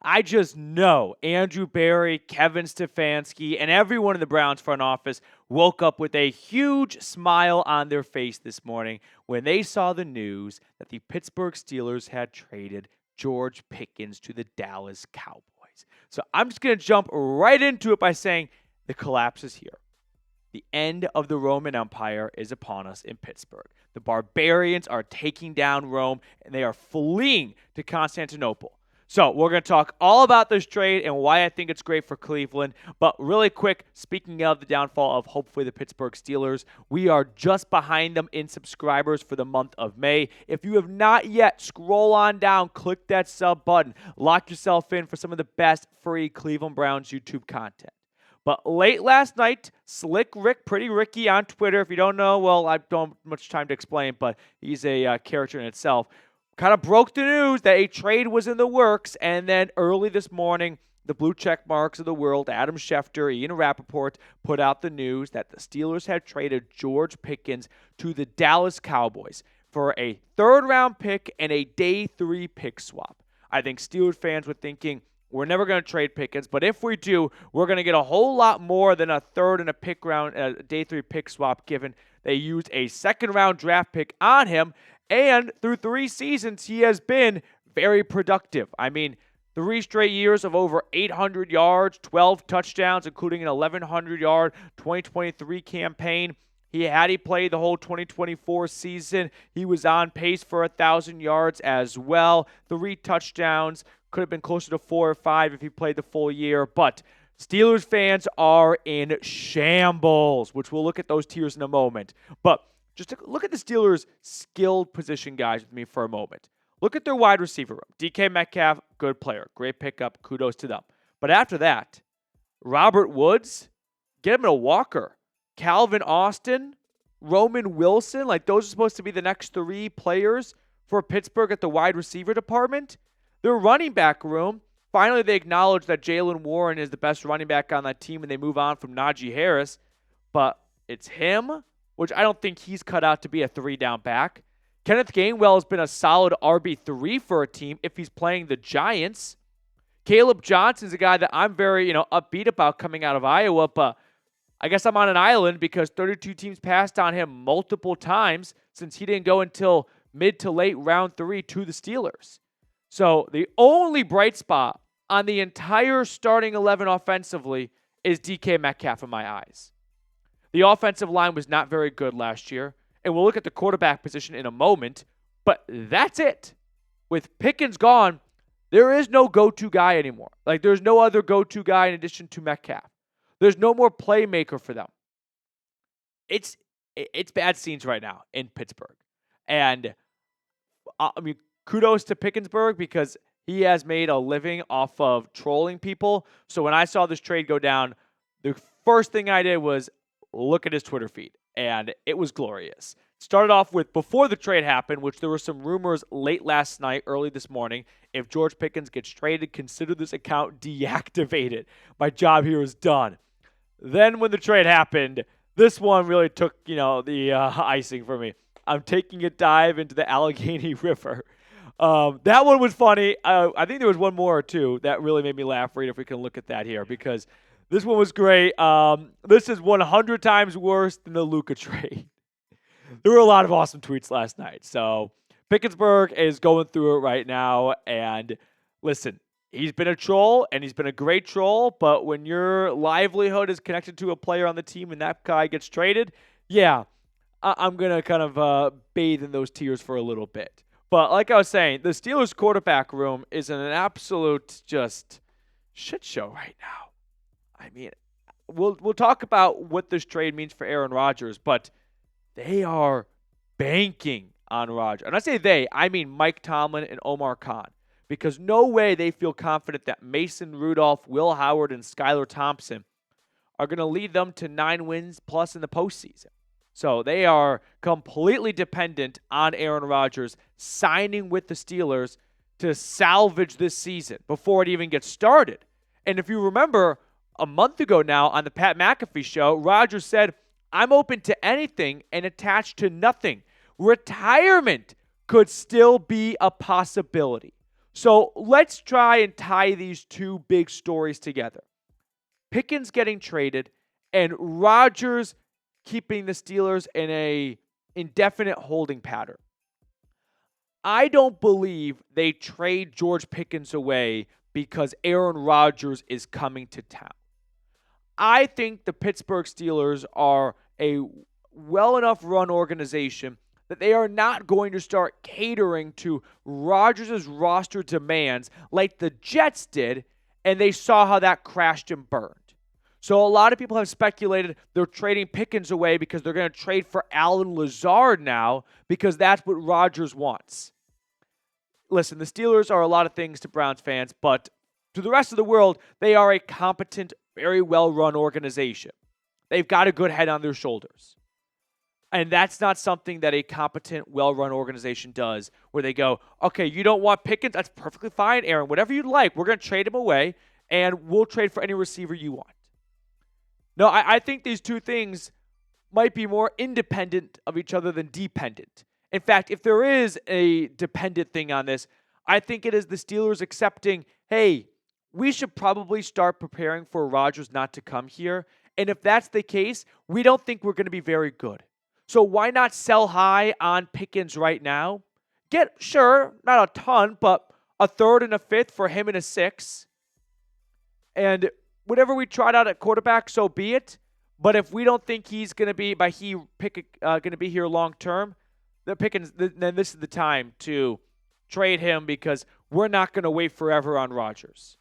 I just know Andrew Berry, Kevin Stefanski, and everyone in the Browns front office woke up with a huge smile on their face this morning when they saw the news that the Pittsburgh Steelers had traded George Pickens to the Dallas Cowboys. So I'm just going to jump right into it by saying the collapse is here. The end of the Roman Empire is upon us in Pittsburgh. The barbarians are taking down Rome, and they are fleeing to Constantinople. So we're going to talk all about this trade and why I think it's great for Cleveland. But really quick, speaking of the downfall of hopefully the Pittsburgh Steelers, we are just behind them in subscribers for the month of May. If you have not yet, scroll on down, click that sub button, lock yourself in for some of the best free Cleveland Browns YouTube content. But late last night, Slick Rick, Pretty Ricky on Twitter, if you don't know, well, I don't have much time to explain, but he's a character in itself, kind of broke the news that a trade was in the works. And then early this morning, the blue check marks of the world, Adam Schefter, Ian Rappaport, put out the news that the Steelers had traded George Pickens to the Dallas Cowboys for a third-round pick and a day 3 pick swap. I think Steelers fans were thinking, we're never going to trade Pickens, but if we do, we're going to get a whole lot more than a third and a pick round, day 3 pick swap, given they used a second-round draft pick on him. And through 3 seasons, he has been very productive. I mean, 3 straight years of over 800 yards, 12 touchdowns, including an 1,100-yard 2023 campaign. Had he played the whole 2024 season, he was on pace for 1,000 yards as well. 3 touchdowns. Could have been closer to 4 or 5 if he played the full year. But Steelers fans are in shambles, which we'll look at those tiers in a moment. But just look at the Steelers' skilled position guys with me for a moment. Look at their wide receiver room. DK Metcalf, good player. Great pickup. Kudos to them. But after that, Robert Woods, get him in a walker. Calvin Austin, Roman Wilson, like those are supposed to be the next 3 players for Pittsburgh at the wide receiver department. Their running back room, finally they acknowledge that Jaylen Warren is the best running back on that team and they move on from Najee Harris. But it's him, which I don't think he's cut out to be a 3-down back. Kenneth Gainwell has been a solid RB3 for a team if he's playing the Giants. Caleb Johnson's a guy that I'm very, upbeat about coming out of Iowa, but I guess I'm on an island because 32 teams passed on him multiple times since he didn't go until mid to late round 3 to the Steelers. So the only bright spot on the entire starting 11 offensively is DK Metcalf in my eyes. The offensive line was not very good last year, and we'll look at the quarterback position in a moment, but that's it. With Pickens gone, there is no go-to guy anymore. Like, there's no other go-to guy in addition to Metcalf. There's no more playmaker for them. It's bad scenes right now in Pittsburgh. And, kudos to Pickensburg because he has made a living off of trolling people. So when I saw this trade go down, the first thing I did was look at his Twitter feed, and it was glorious. Started off with, before the trade happened, which there were some rumors late last night, early this morning, if George Pickens gets traded, consider this account deactivated. My job here is done. Then when the trade happened, this one really took, the icing for me. I'm taking a dive into the Allegheny River. That one was funny. I think there was one more or two that really made me laugh. Reed, if we can look at that here, because this one was great. This is 100 times worse than the Luka trade. There were a lot of awesome tweets last night. So Pickensburg is going through it right now. And listen, he's been a troll, and he's been a great troll. But when your livelihood is connected to a player on the team and that guy gets traded, yeah, I'm going to kind of bathe in those tears for a little bit. But like I was saying, the Steelers quarterback room is in an absolute just shit show right now. I mean, we'll talk about what this trade means for Aaron Rodgers, but they are banking on Rodgers. And I say they, I mean Mike Tomlin and Omar Khan, because no way they feel confident that Mason Rudolph, Will Howard, and Skylar Thompson are going to lead them to 9 wins plus in the postseason. So they are completely dependent on Aaron Rodgers signing with the Steelers to salvage this season before it even gets started. And if you remember, a month ago now on the Pat McAfee show, Rodgers said, I'm open to anything and attached to nothing. Retirement could still be a possibility. So let's try and tie these two big stories together. Pickens getting traded and Rodgers keeping the Steelers in a indefinite holding pattern. I don't believe they trade George Pickens away because Aaron Rodgers is coming to town. I think the Pittsburgh Steelers are a well enough run organization that they are not going to start catering to Rodgers' roster demands like the Jets did, and they saw how that crashed and burned. So a lot of people have speculated they're trading Pickens away because they're going to trade for Allen Lazard now because that's what Rodgers wants. Listen, the Steelers are a lot of things to Browns fans, but to the rest of the world, they are a competent, very well-run organization. They've got a good head on their shoulders. And that's not something that a competent, well-run organization does, where they go, okay, you don't want Pickens? That's perfectly fine, Aaron. Whatever you'd like, we're going to trade him away, and we'll trade for any receiver you want. No, I think these two things might be more independent of each other than dependent. In fact, if there is a dependent thing on this, I think it is the Steelers accepting, hey, we should probably start preparing for Rodgers not to come here. And if that's the case, we don't think we're going to be very good. So why not sell high on Pickens right now? Get, sure, not a ton, but a third and a fifth for him and a sixth. And whatever we tried out at quarterback, so be it. But if we don't think he's going to be going to be here long term, then this is the time to trade him because we're not going to wait forever on Rodgers.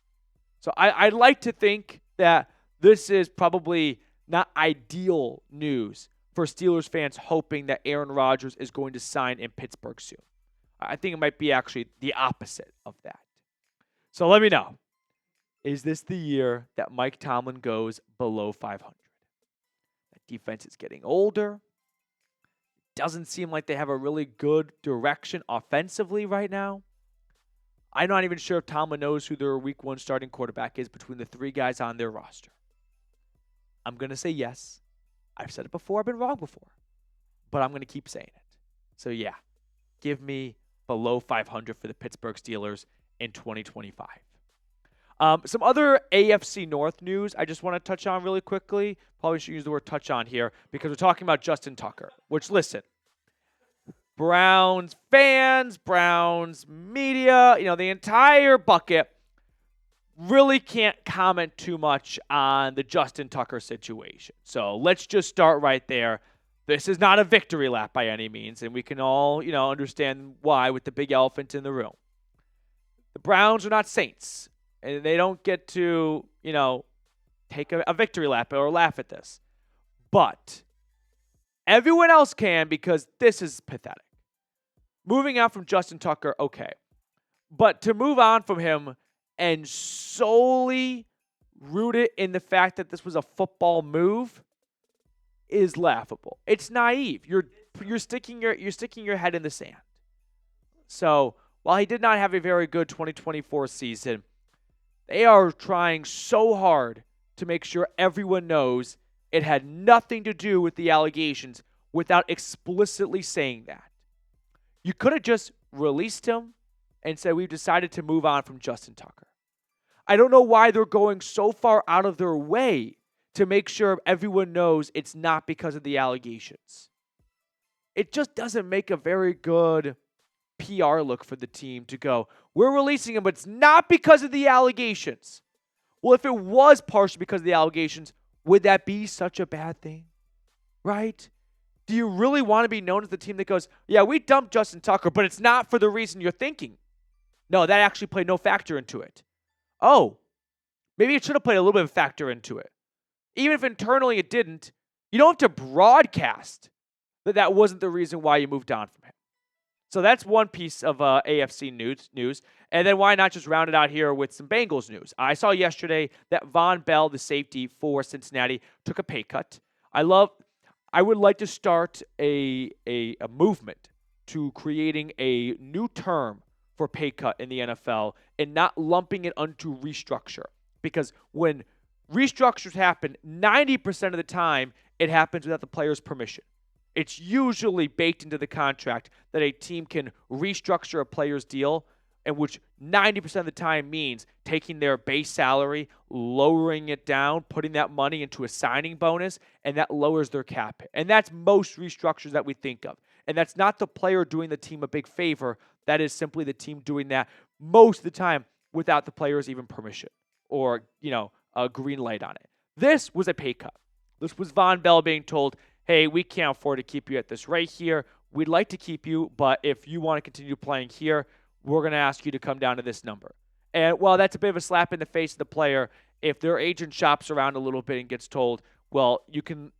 So I'd like to think that this is probably not ideal news for Steelers fans hoping that Aaron Rodgers is going to sign in Pittsburgh soon. I think it might be actually the opposite of that. So let me know. Is this the year that Mike Tomlin goes below 500? That defense is getting older. Doesn't seem like they have a really good direction offensively right now. I'm not even sure if Tomlin knows who their week one starting quarterback is between the three guys on their roster. I'm going to say yes. I've said it before. I've been wrong before. But I'm going to keep saying it. So yeah, give me below 500 for the Pittsburgh Steelers in 2025. Some other AFC North news I just want to touch on really quickly. Probably should use the word touch on here because we're talking about Justin Tucker, which, listen, Browns fans, Browns media, the entire bucket really can't comment too much on the Justin Tucker situation. So let's just start right there. This is not a victory lap by any means, and we can all, understand why with the big elephant in the room. The Browns are not saints. And they don't get to, take a victory lap or laugh at this. But everyone else can because this is pathetic. Moving on from Justin Tucker, okay. But to move on from him and solely root it in the fact that this was a football move is laughable. It's naive. You're sticking your head in the sand. So while he did not have a very good 2024 season, they are trying so hard to make sure everyone knows it had nothing to do with the allegations without explicitly saying that. You could have just released him and said, we've decided to move on from Justin Tucker. I don't know why they're going so far out of their way to make sure everyone knows it's not because of the allegations. It just doesn't make a very good PR look for the team to go, we're releasing him, but it's not because of the allegations. Well, if it was partially because of the allegations, would that be such a bad thing? Right? Do you really want to be known as the team that goes, yeah, we dumped Justin Tucker, but it's not for the reason you're thinking? No, that actually played no factor into it. Oh, maybe it should have played a little bit of a factor into it. Even if internally it didn't, you don't have to broadcast that that wasn't the reason why you moved on from him. So that's one piece of AFC news. And then why not just round it out here with some Bengals news? I saw yesterday that Von Bell, the safety for Cincinnati, took a pay cut. I would like to start a movement to creating a new term for pay cut in the NFL and not lumping it onto restructure. Because when restructures happen, 90% of the time, it happens without the player's permission. It's usually baked into the contract that a team can restructure a player's deal, and which 90% of the time means taking their base salary, lowering it down, putting that money into a signing bonus, and that lowers their cap hit. And that's most restructures that we think of. And that's not the player doing the team a big favor. That is simply the team doing that most of the time without the player's even permission or, a green light on it. This was a pay cut. This was Von Bell being told, hey, we can't afford to keep you at this rate here. We'd like to keep you, but if you want to continue playing here, we're going to ask you to come down to this number. And while that's a bit of a slap in the face of the player, if their agent shops around a little bit and gets told, well, you can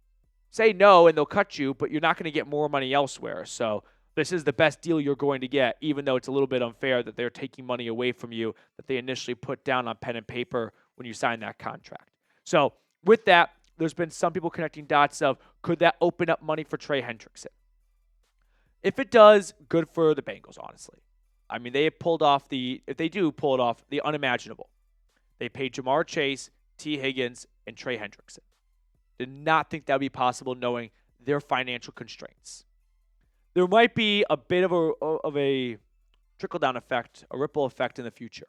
say no and they'll cut you, but you're not going to get more money elsewhere. So this is the best deal you're going to get, even though it's a little bit unfair that they're taking money away from you that they initially put down on pen and paper when you signed that contract. So with that, there's been some people connecting dots of, could that open up money for Trey Hendrickson? If it does, good for the Bengals, honestly. I mean, if they do pull it off, the unimaginable. They paid Jamar Chase, T. Higgins, and Trey Hendrickson. Did not think that would be possible knowing their financial constraints. There might be a bit of a trickle-down effect, a ripple effect in the future.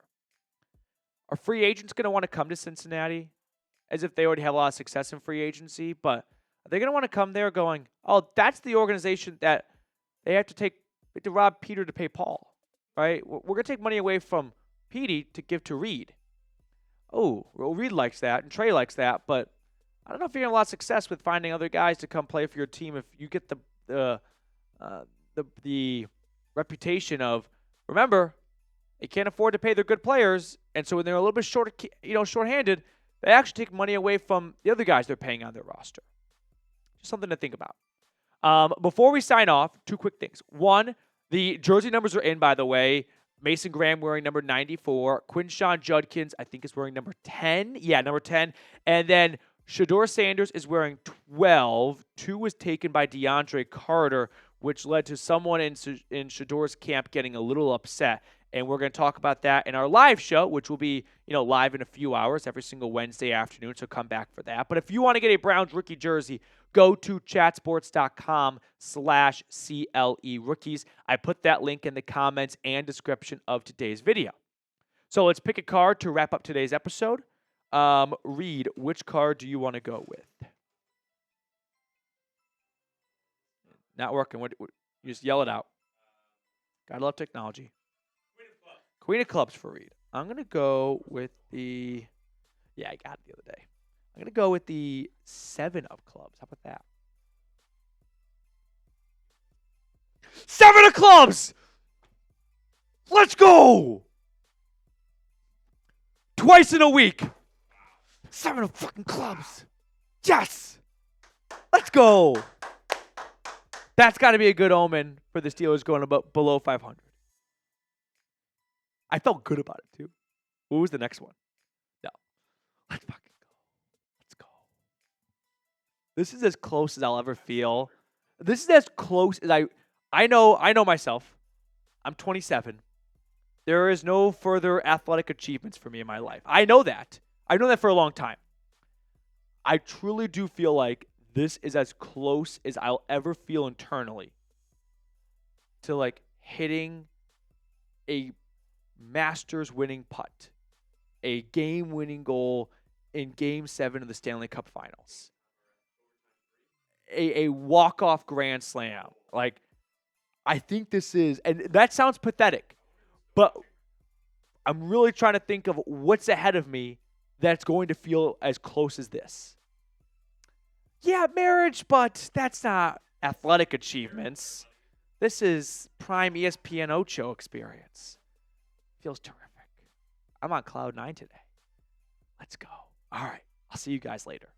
Are free agents going to want to come to Cincinnati as if they already have a lot of success in free agency? But are they going to want to come there going, oh, that's the organization that they have to rob Peter to pay Paul, right? We're going to take money away from Petey to give to Reed. Oh, well, Reed likes that, and Trey likes that, but I don't know if you're going to have a lot of success with finding other guys to come play for your team if you get the reputation of, remember, they can't afford to pay their good players, and so when they're a little bit shorthanded, they actually take money away from the other guys they're paying on their roster. Just something to think about. Before we sign off, two quick things. One, the jersey numbers are in, by the way. Mason Graham wearing number 94. Quinshon Judkins, I think, is wearing number 10. Yeah, number 10. And then Shedeur Sanders is wearing 12. 2 was taken by DeAndre Carter, which led to someone in Shedeur's camp getting a little upset. And we're going to talk about that in our live show, which will be, live in a few hours every single Wednesday afternoon. So come back for that. But if you want to get a Browns rookie jersey, go to chatsports.com/CLE rookies. I put that link in the comments and description of today's video. So let's pick a card to wrap up today's episode. Reed, which card do you want to go with? Not working. What, you just yell it out. Gotta love technology. Queen of Clubs for Reed. I'm going to go with the... Yeah, I got it the other day. I'm going to go with the 7 of Clubs. How about that? 7 of Clubs! Let's go! Twice in a week. 7 of fucking Clubs. Yes! Let's go! That's got to be a good omen for the Steelers going about below 500. I felt good about it, too. What was the next one? No. Let's fucking go. Let's go. This is as close as I'll ever feel. This is as close as I know myself. I'm 27. There is no further athletic achievements for me in my life. I know that. I've known that for a long time. I truly do feel like this is as close as I'll ever feel internally to hitting a Masters winning putt, a game-winning goal in Game 7 of the Stanley Cup Finals, a walk-off grand slam. I think this is, and that sounds pathetic, but I'm really trying to think of what's ahead of me that's going to feel as close as this. Yeah, marriage, but that's not athletic achievements. This is prime ESPN Ocho experience. Feels terrific. I'm on cloud 9 today. Let's go. All right. I'll see you guys later.